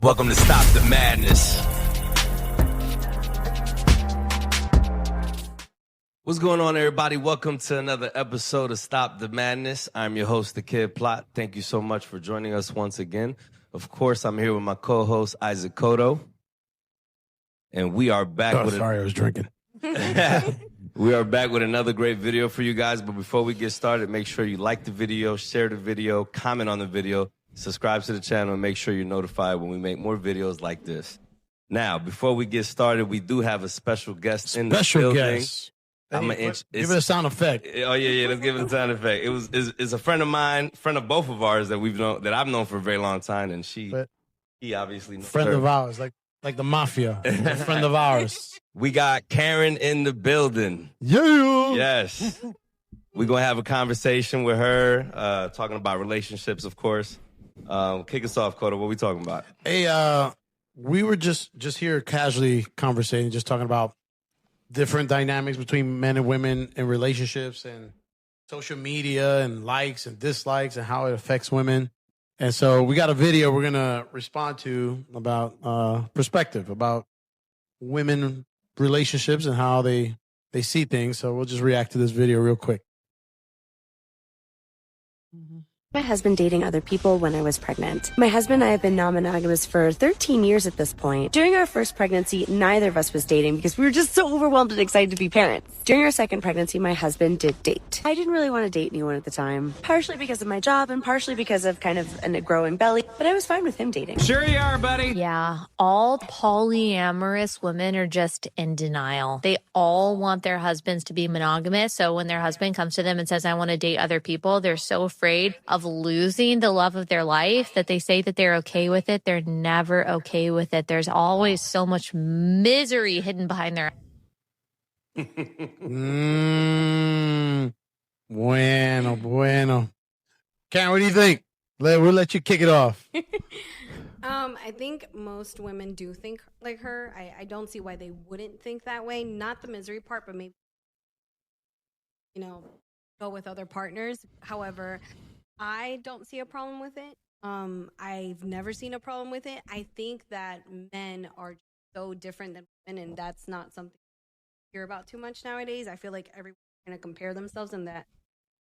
Welcome to Stop the Madness. What's going on, everybody? Welcome to another episode of Stop the Madness. I'm your host, The Kid Plot. Thank you so much for joining us once again. Of course, I'm here with my co-host, Isaac Cotto. And we are back I was drinking. We are back with another great video for you guys. But before we get started, make sure you like the video, share the video, comment on the video, subscribe to the channel, and make sure you're notified when we make more videos like this. Now, before we get started, we do have a special guest in the building. Special guest. Give it a sound effect. Oh yeah, let's give it a sound effect. It's a friend of mine, friend of both of ours that I've known for a very long time, and he obviously knows friend her. of ours, like the mafia. A friend of ours. We got Karen in the building. Yeah. Yes. We're gonna have a conversation with her, talking about relationships, of course. Kick us off, Coda. What are we talking about? Hey, we were just here casually conversating, just talking about different dynamics between men and women in relationships and social media and likes and dislikes and how it affects women. And so we got a video we're going to respond to about perspective about women relationships and how they see things. So we'll just react to this video real quick. My husband dating other people when I was pregnant. My husband and I have been non-monogamous for 13 years at this point. During our first pregnancy, neither of us was dating because we were just so overwhelmed and excited to be parents. During our second pregnancy, my husband did date. I didn't really want to date anyone at the time, partially because of my job and partially because of kind of a growing belly, but I was fine with him dating. Sure you are, buddy. Yeah, all polyamorous women are just in denial. They all want their husbands to be monogamous, so when their husband comes to them and says, I want to date other people, they're so afraid of losing the love of their life that they say that they're okay with it. They're never okay with it. There's always so much misery hidden behind their Bueno. Karen, what do you think? We'll let you kick it off. I think most women do think like her. I don't see why they wouldn't think that way. Not the misery part, but maybe, go with other partners. However, I don't see a problem with it. I've never seen a problem with it. I think that men are so different than women, and that's not something I hear about too much nowadays. I feel like everyone's going to compare themselves in that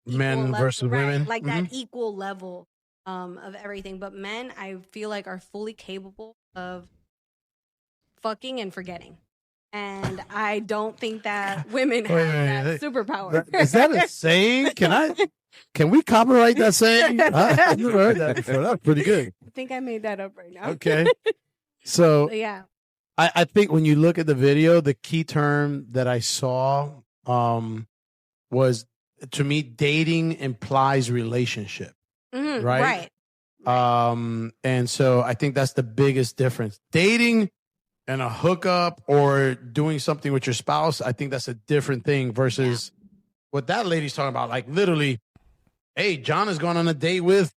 Men versus women. Like that equal level of everything. But men, I feel like, are fully capable of fucking and forgetting. And I don't think that women have that superpower. Is that a saying? Can we copyright that saying? I've never heard that before. That's pretty good. I think I made that up right now. Okay. So yeah. I think when you look at the video, the key term that I saw was, to me, dating implies relationship. Mm-hmm, right? Right. And so I think that's the biggest difference. Dating and a hookup or doing something with your spouse, I think that's a different thing versus what that lady's talking about. Like, literally, hey, John is going on a date with,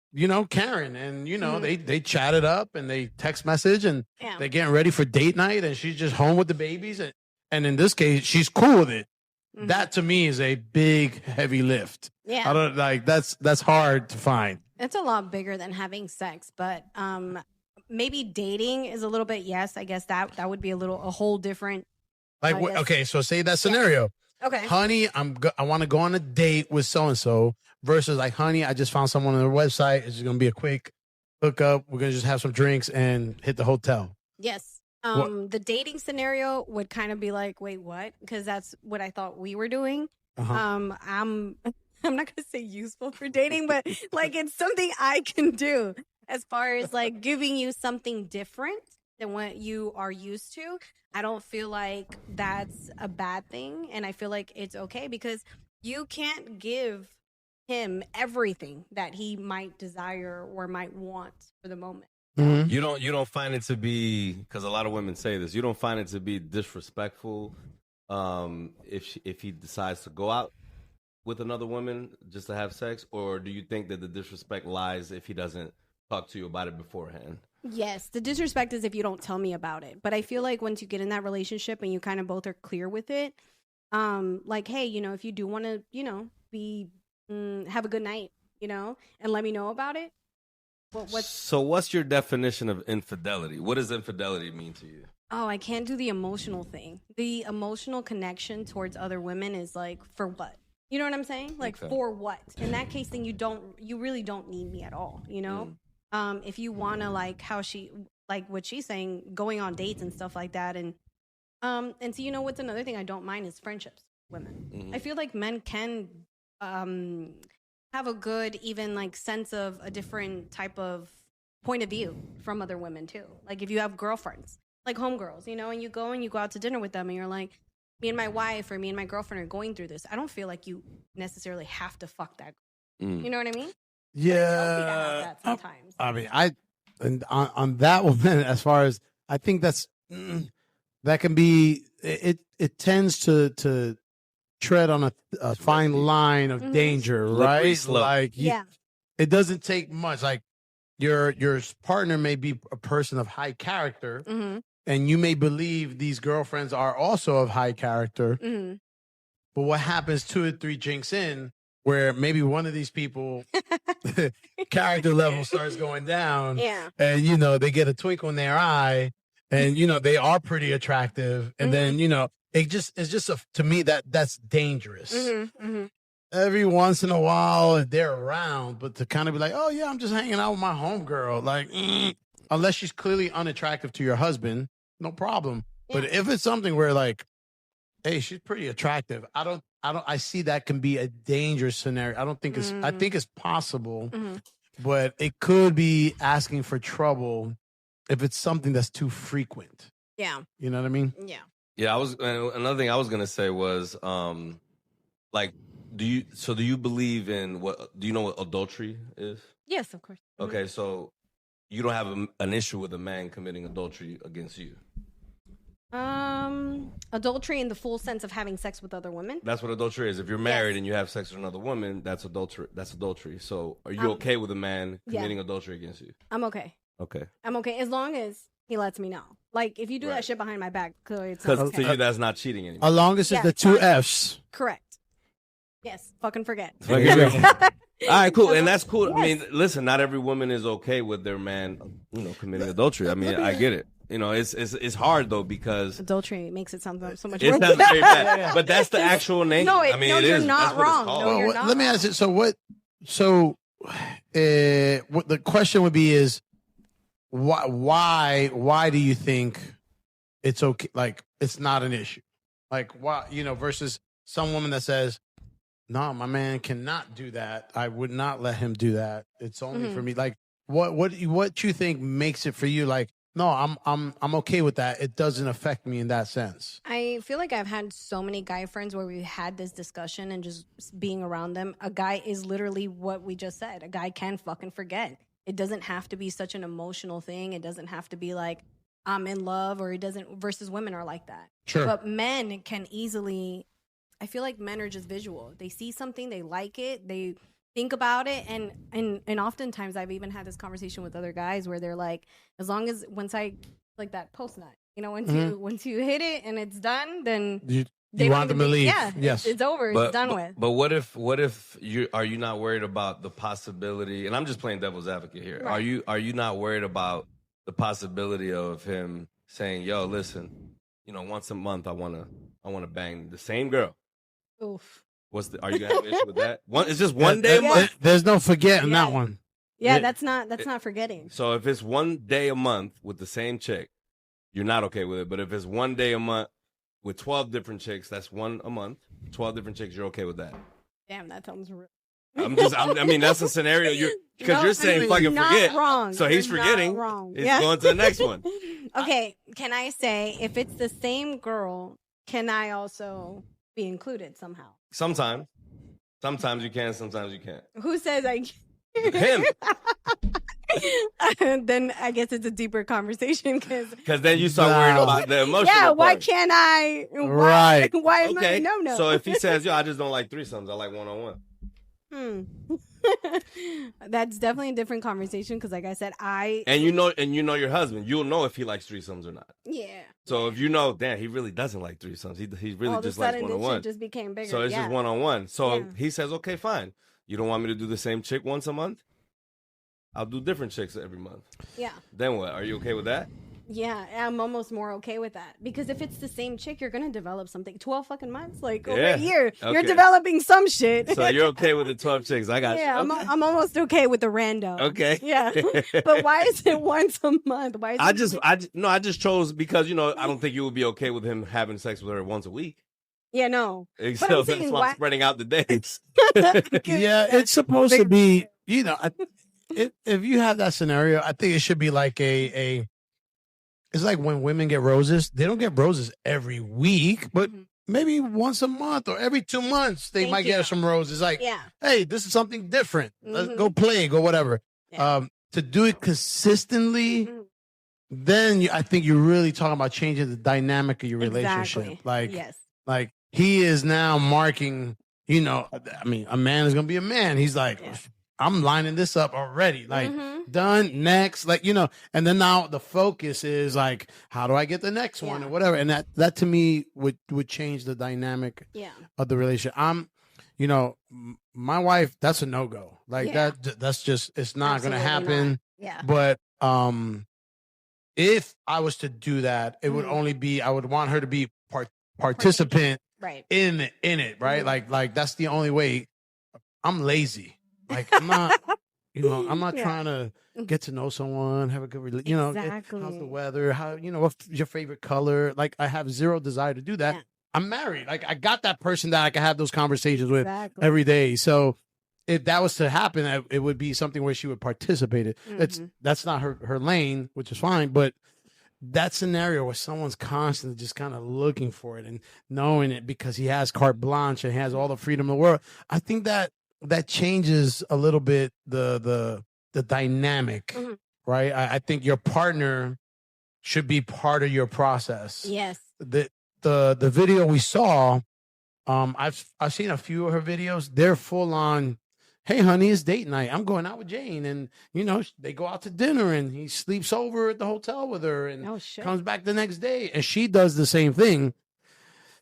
Karen, and, they chatted up and they text message and they're getting ready for date night and she's just home with the babies. And in this case, she's cool with it. Mm-hmm. That to me is a big, heavy lift. Yeah. I don't that's hard to find. It's a lot bigger than having sex, but maybe dating is a little bit, yes, I guess that would be a whole different. Like, okay, so say that scenario. Yeah. Okay. Honey, I want to go on a date with so-and-so versus like, honey, I just found someone on their website. It's just going to be a quick hookup. We're going to just have some drinks and hit the hotel. Yes. The dating scenario would kind of be like, wait, what? Because that's what I thought we were doing. I'm not going to say useful for dating, but like it's something I can do as far as like giving you something different than what you are used to. I don't feel like that's a bad thing. And I feel like it's okay because you can't give him everything that he might desire or might want for the moment. Mm-hmm. You don't find it to be, because a lot of women say this, you don't find it to be disrespectful if he decides to go out with another woman just to have sex, or do you think that the disrespect lies if he doesn't talk to you about it beforehand? Yes, the disrespect is if you don't tell me about it. But I feel like once you get in that relationship and you kind of both are clear with it, like, hey, if you do want to, be have a good night, and let me know about it. So what's your definition of infidelity? What does infidelity mean to you? Oh, I can't do the emotional thing. The emotional connection towards other women is like, for what? You know what I'm saying? Like, for what? In that case, then you really don't need me at all, you know? If you want to, like, what she's saying, going on dates and stuff like that. And so, you know, what's another thing I don't mind is friendships, women. I feel like men can have a good, even, like, sense of a different type of point of view from other women, too. Like, if you have girlfriends, like homegirls, you know, and you go out to dinner with them and you're like, me and my wife or me and my girlfriend are going through this. I don't feel like you necessarily have to fuck that girl. You know what I mean? Yeah. That sometimes. I mean, and on that one, as far as I think that can be, it tends to tread on a fine line of danger, right? Like, it doesn't take much. Like, your partner may be a person of high character, and you may believe these girlfriends are also of high character. But what happens 2 or 3 drinks in, where maybe one of these people character level starts going down, and you know they get a twinkle in their eye, and you know they are pretty attractive, and then you know it's just to me that's dangerous. Every once in a while they're around, but to kind of be like, oh yeah, I'm just hanging out with my homegirl, like unless she's clearly unattractive to your husband, no problem. But if it's something where like, hey, she's pretty attractive, I see that can be a dangerous scenario. I don't think I think it's possible, but it could be asking for trouble if it's something that's too frequent. Yeah. You know what I mean? Yeah. Yeah, another thing I was gonna say was like, do you believe in do you know what adultery is? Yes, of course. Okay, so you don't have an issue with a man committing adultery against you? Adultery in the full sense of having sex with other women. That's what adultery is. If you're married and you have sex with another woman, that's adultery. So are you okay with a man committing adultery against you? I'm okay. Okay. I'm okay as long as he lets me know. Like, if you do that shit behind my back, clearly it's not Because okay. to you, that's not cheating anymore. As long as it's the 2 F's. Correct. Yes. Fucking forget. All right, cool. And that's cool. Yes. I mean, listen, not every woman is okay with their man, you know, committing adultery. I mean, I get it. You know, it's hard though, because adultery makes it sound so much worse. It sounds very bad, but that's the actual name. No, I mean, no, it you're is. not wrong. No, you're not. Let me ask you. So what the question would be is why do you think it's okay? Like, it's not an issue. Like, why, you know, versus some woman that says, no, my man cannot do that. I would not let him do that. It's only for me. Like, what you think makes it for you? Like, no, I'm okay with that. It doesn't affect me in that sense. I feel like I've had so many guy friends where we had this discussion, and just being around them, a guy is literally what we just said. A guy can fucking forget. It doesn't have to be such an emotional thing. It doesn't have to be like, I'm in love, or it doesn't, versus women are like that. Sure. But men can easily, I feel like men are just visual. They see something, they like it, they think about it, and oftentimes I've even had this conversation with other guys where they're like, as long as once I like that post nut, you know, once you hit it and it's done, then you want them to leave. Yeah, yes, it's over. It's done with. But what if are you not worried about the possibility? And I'm just playing devil's advocate here. Right. Are you not worried about the possibility of him saying, "Yo, listen, you know, once a month I wanna bang the same girl." Oof. Are you gonna have an issue with that? It's just one day a month. There's no forgetting that one. Yeah, that's not forgetting. So if it's one day a month with the same chick, you're not okay with it. But if it's one day a month with 12 different chicks, that's one a month. 12 different chicks, you're okay with that? Damn, that sounds real. I mean, that's a scenario you're saying fucking forget. Wrong. So he's forgetting. Wrong. He's going to the next one. Okay, can I say, if it's the same girl, can I also be included somehow? Sometimes you can, sometimes you can't. Who says I Him. Then I guess it's a deeper conversation, because then you start worrying about the emotional part. Why can't I? Right. Why am I? No. So if he says, yo, I just don't like threesomes, I like one-on-one. That's definitely a different conversation, because like I said, and you know your husband, you'll know if he likes threesomes or not. Yeah. So if you know, damn, he really doesn't like threesomes. He really just likes one-on-one. Just became bigger. So it's just one-on-one. So he says, okay, fine. You don't want me to do the same chick once a month? I'll do different chicks every month. Yeah. Then what? Are you okay with that? Yeah, I'm almost more okay with that because if it's the same chick, you're gonna develop something. 12 fucking months, like over Yeah. a year, you're Okay. developing some shit. So you're okay with the 12 chicks? I got Yeah, you. Okay. I'm almost okay with the rando. Okay. Yeah, but why is it once a month? Why is it I just chose because I don't think you would be okay with him having sex with her once a week. Yeah, no. But So I'm that's saying, why why? I'm spreading out the days. Yeah, it's supposed to be. If you have that scenario, I think it should be like a. It's like when women get roses, they don't get roses every week, but maybe once a month or every 2 months, they might get some roses. Like, Yeah. hey, this is something different. Let's go play, go whatever. Yeah. To do it consistently, then I think you're really talking about changing the dynamic of your relationship. Exactly. Like, Yes. like he is now marking, I mean, a man is going to be a man. He's like, I'm lining this up already. Like, done, next, like, and then now the focus is like, how do I get the next one or whatever? And that to me would change the dynamic of the relationship. My wife, that's a no-go. Like that's just, it's not going to happen. Not. Yeah. But, if I was to do that, it would only be, I would want her to be participant right in it. Right. Like that's the only way. I'm lazy. Like I'm not, I'm not trying to get to know someone, have a good, exactly. how's the weather? How, what's your favorite color? Like I have zero desire to do that. Yeah. I'm married. Like I got that person that I can have those conversations with every day. So if that was to happen, it would be something where she would participate. That's not her lane, which is fine. But that scenario where someone's constantly just kind of looking for it and knowing it because he has carte blanche and has all the freedom in the world, I think that changes a little bit the dynamic, right? I think your partner should be part of your process. Yes. The video we saw, I've seen a few of her videos. They're full on, hey honey, it's date night. I'm going out with Jane, and they go out to dinner, and he sleeps over at the hotel with her, and comes back the next day, and she does the same thing.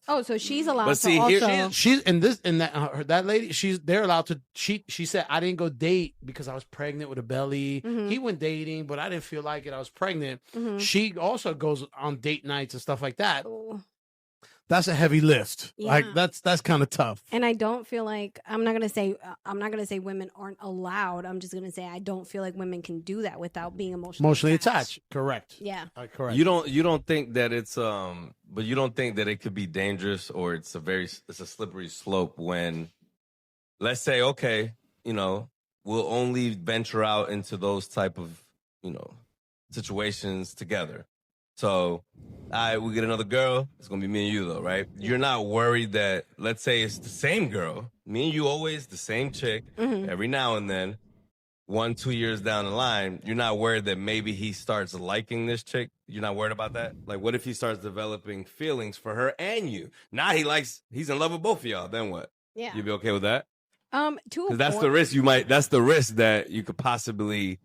Oh, so she's allowed but see, to also. Here, she's in this and that lady. They're allowed to. She said I didn't go date because I was pregnant with a belly. He went dating, but I didn't feel like it. I was pregnant. She also goes on date nights and stuff like that. Ooh. That's a heavy lift. Yeah. Like that's kind of tough. And I don't feel like I'm not gonna say women aren't allowed. I'm just gonna say I don't feel like women can do that without being emotionally attached. Correct. Yeah. Correct. You don't think that it's but you don't think that it could be dangerous or it's a slippery slope when, let's say, okay, we'll only venture out into those type of situations together. So, we get another girl. It's going to be me and you, though, right? You're not worried that, let's say it's the same girl. Me and you always the same chick. Every now and then, 1-2 years down the line, you're not worried that maybe he starts liking this chick? You're not worried about that? Like, what if he starts developing feelings for her and you? Now he's in love with both of y'all. Then what? Yeah. You be okay with that? Because that's the risk that's the risk that you could possibly...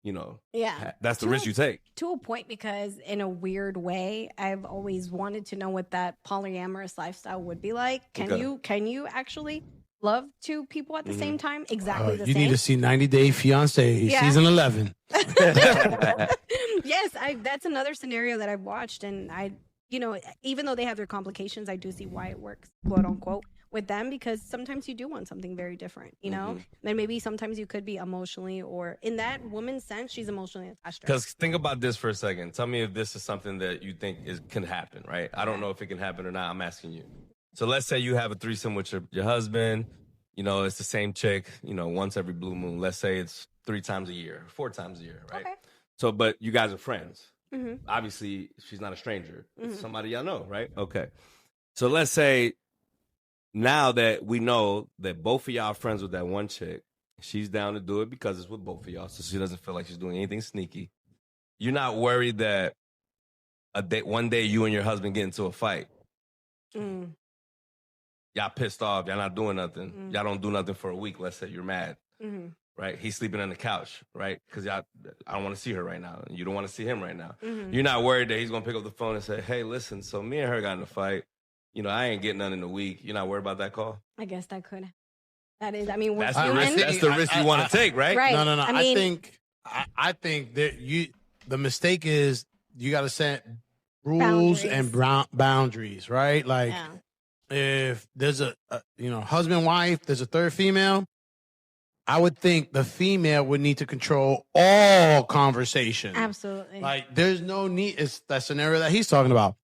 that's the risk you take. To a point, because in a weird way, I've always wanted to know what that polyamorous lifestyle would be like. Can you actually love two people at the same time? Exactly the same. You need to see 90 Day Fiancé, season 11. Yes, that's another scenario that I've watched, and even though they have their complications, I do see why it works, quote unquote, with them, because sometimes you do want something very different, and maybe sometimes you could be emotionally, or in that woman's sense, she's emotionally attached to her. Because think about this for a second. Tell me if this is something that you think can happen, right? I don't know if it can happen or not. I'm asking you. So let's say you have a threesome with your husband. It's the same chick, once every blue moon. Let's say it's 3 times a year, 4 times a year, right? Okay. So, but you guys are friends. Obviously, she's not a stranger. It's somebody y'all know, right? Okay. So let's say, now that we know that both of y'all are friends with that one chick, she's down to do it because it's with both of y'all, so she doesn't feel like she's doing anything sneaky. You're not worried that one day you and your husband get into a fight. Y'all pissed off. Y'all not doing nothing. Y'all don't do nothing for a week. Let's say you're mad. Right? He's sleeping on the couch, right? Because I don't want to see her right now. And you don't want to see him right now. You're not worried that he's going to pick up the phone and say, hey, listen, so me and her got in a fight. I ain't getting none in a week. You're not worried about that call? I guess that could That is, I mean, we're That's the human. risk. That's the risk you want to take, right? Right. No. I mean, I think that the mistake is you got to set rules and boundaries, right? Like if there's a husband, wife, there's a third female, I would think the female would need to control all conversation. Absolutely. Like there's no need. It's that scenario that he's talking about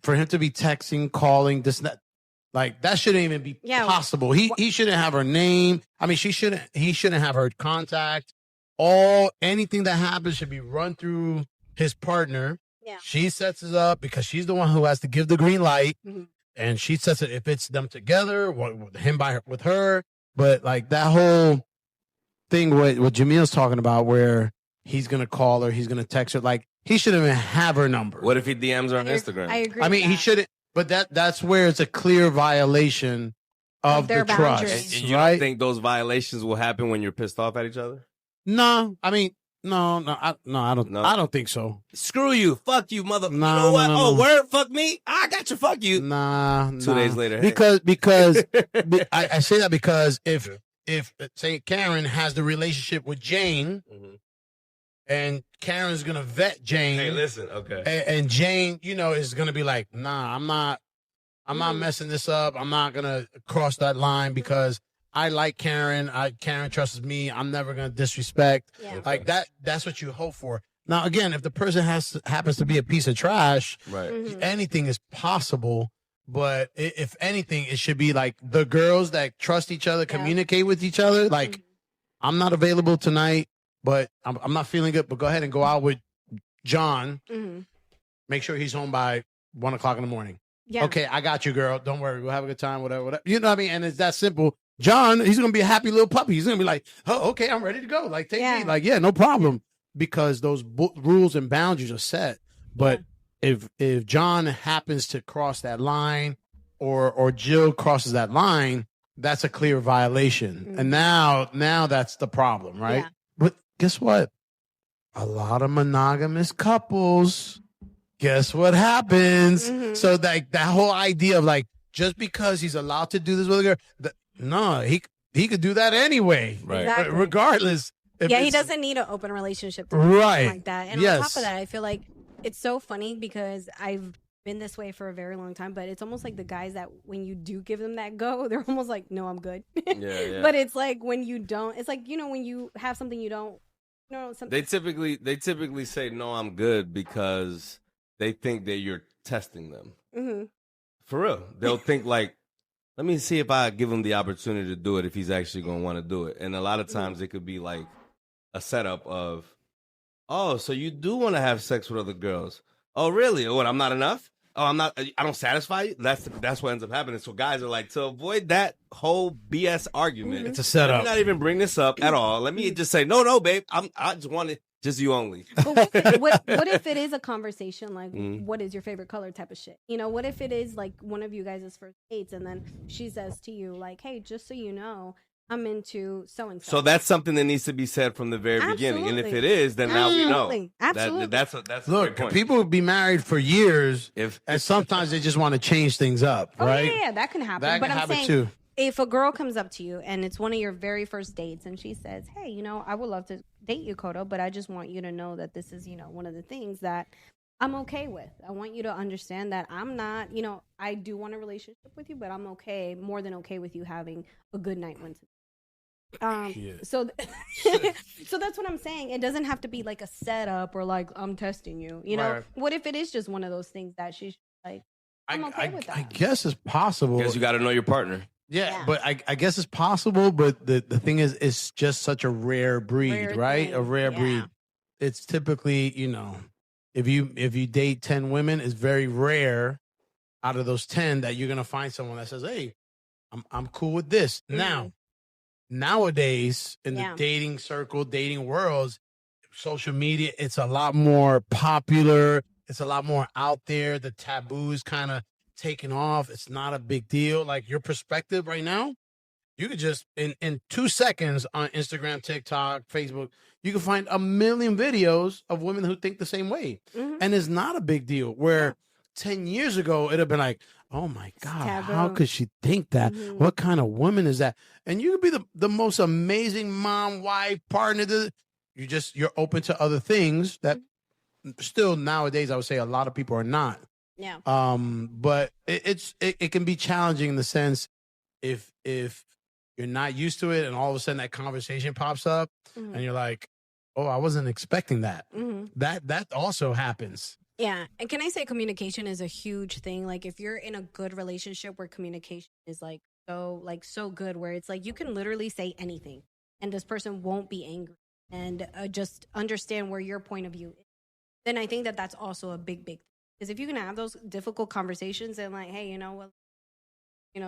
for him to be texting, calling, this, that. Like that shouldn't even be possible. He shouldn't have her name. I mean, he shouldn't have her contact. Anything that happens should be run through his partner. Yeah. She sets it up because she's the one who has to give the green light. Mm-hmm. And she sets it if it's them together, him with her. But like that whole thing what Jamil's talking about where he's gonna call her, he's gonna text her, like he shouldn't even have her number. What if he DMs her on Instagram? I agree. I mean, he shouldn't. But that's where it's a clear violation of the trust. And you don't think those violations will happen when you're pissed off at each other? No, I mean, no, I don't think so. Screw you, fuck you, mother. No, you know what? no. Word, fuck me. I got you, fuck you. Nah. 2 days later, because I say that because if say Karen has the relationship with Jane. Mm-hmm. And Karen's gonna vet Jane. Hey, listen, okay. And Jane, is gonna be like, nah, I'm not messing this up. I'm not gonna cross that line because I like Karen. Karen trusts me. I'm never gonna disrespect. Yeah. Like that. That's what you hope for. Now, again, if the person happens to be a piece of trash, right? Mm-hmm. Anything is possible. But if anything, it should be like the girls that trust each other, communicate with each other. Like, I'm not available tonight. But I'm not feeling good. But go ahead and go out with John. Mm-hmm. Make sure he's home by 1 o'clock in the morning. Yeah. Okay, I got you, girl. Don't worry. We'll have a good time, whatever. You know what I mean? And it's that simple. John, he's going to be a happy little puppy. He's going to be like, oh, okay, I'm ready to go. Like, take me. Like, yeah, no problem. Because those rules and boundaries are set. But if John happens to cross that line or Jill crosses that line, that's a clear violation. Mm-hmm. And now that's the problem, right? Yeah. But guess what? A lot of monogamous couples, guess what happens? Mm-hmm. So like that whole idea of like, just because he's allowed to do this with a girl, no, he could do that anyway. Right. Exactly. Regardless. He doesn't need an open relationship to right. like that. And on top of that, I feel like it's so funny because I've been this way for a very long time, but it's almost like the guys that when you do give them that go, they're almost like, no, I'm good. Yeah. But it's like when you don't, it's like, when you have something you don't, something. They typically say, no, I'm good because they think that you're testing them. Mm-hmm. For real. They'll think like, let me see if I give him the opportunity to do it if he's actually going to want to do it. And a lot of times it could be like a setup of, oh, so you do want to have sex with other girls. Oh, really? What, I'm not enough? Oh, I don't satisfy you? That's what ends up happening. So guys are like, to avoid that whole BS argument. It's a setup. Let me not even bring this up at all. Let me just say, no, babe. I just want it. Just you only. But what if it is a conversation like, what is your favorite color type of shit? What if it is like one of you guys' first dates and then she says to you like, hey, just so you know, I'm into so-and-so. So that's something that needs to be said from the very beginning. And if it is, then now we know. Absolutely. That's a Look, great point. people would be married for years and sometimes they just want to change things up, right? Yeah, that can happen. That but can I'm happen saying, too. If a girl comes up to you and it's one of your very first dates and she says, hey, I would love to date you, Kodo, but I just want you to know that this is, one of the things that I'm okay with. I want you to understand that I'm not, I do want a relationship with you, but I'm more than okay with you having a good night one tonight. So that's what I'm saying. It doesn't have to be like a setup or like I'm testing you. Right. What if it is just one of those things that she's like, I'm okay with that. I guess it's possible. Because you got to know your partner. Yeah, but I guess it's possible. But the thing is, it's just such a rare breed, right? A rare breed. It's typically, if you date 10 women, it's very rare out of those 10 that you're gonna find someone that says, hey, I'm cool with this. Mm-hmm. Now, nowadays in the dating circle, dating worlds, social media, it's a lot more popular. It's a lot more out there. The taboos kind of taken off. It's not a big deal. Like your perspective right now, you could just in 2 seconds on Instagram, TikTok, Facebook, you can find a million videos of women who think the same way. Mm-hmm. And it's not a big deal. Where 10 years ago, it'd have been like, oh my God, taboo. how could she think that? Mhm. What kind of woman is that? And you could be the most amazing mom, wife, partner. You're open to other things that still nowadays I would say a lot of people are not. Yeah. But it can be challenging in the sense if you're not used to it and all of a sudden that conversation pops up and you're like, oh, I wasn't expecting that. That also happens. Yeah. And can I say communication is a huge thing? Like if you're in a good relationship where communication is so good, where it's like you can literally say anything and this person won't be angry and just understand where your point of view is, then I think that that's also a big thing. Because if you can have those difficult conversations and like, hey, you know what,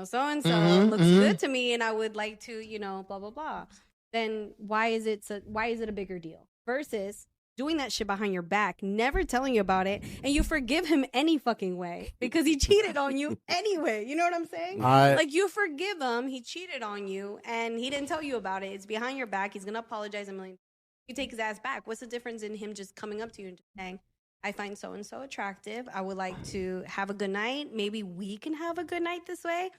so-and-so looks good to me and I would like to, blah, blah, blah. Then why is it a bigger deal? Versus doing that shit behind your back, never telling you about it, and you forgive him any fucking way because he cheated on you anyway. You know what I'm saying? Like you forgive him, he cheated on you, and he didn't tell you about it. It's behind your back. He's gonna apologize a million. You take his ass back. What's the difference in him just coming up to you and just saying, I find so-and-so attractive. I would like to have a good night. Maybe we can have a good night this way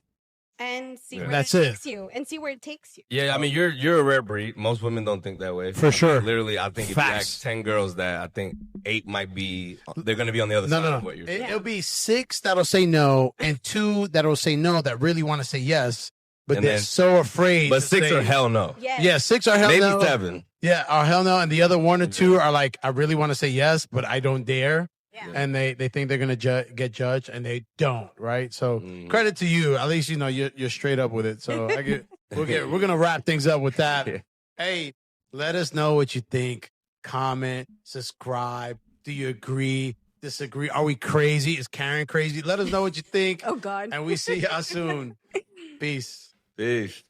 and see where it takes you. And see where it takes you. Yeah, I mean, you're a rare breed. Most women don't think that way. For sure. Literally, I think if you ask 10 girls that, I think 8 might be, they're going to be on the other side of what you're saying. It'll be 6 that'll say no and 2 that'll say no that really want to say yes, but and they're so afraid. But 6 are hell no. Yeah, 6 are hell no. Maybe 7. Yeah, or hell no. And the other 1 or 2 are like, I really want to say yes, but I don't dare. Yeah. And they think they're going to get judged and they don't, right? So credit to you. At least, you're straight up with it. So we're going to wrap things up with that. Yeah. Hey, let us know what you think. Comment, subscribe. Do you agree? Disagree? Are we crazy? Is Karen crazy? Let us know what you think. Oh, God. And we see y'all soon. Peace. Peace.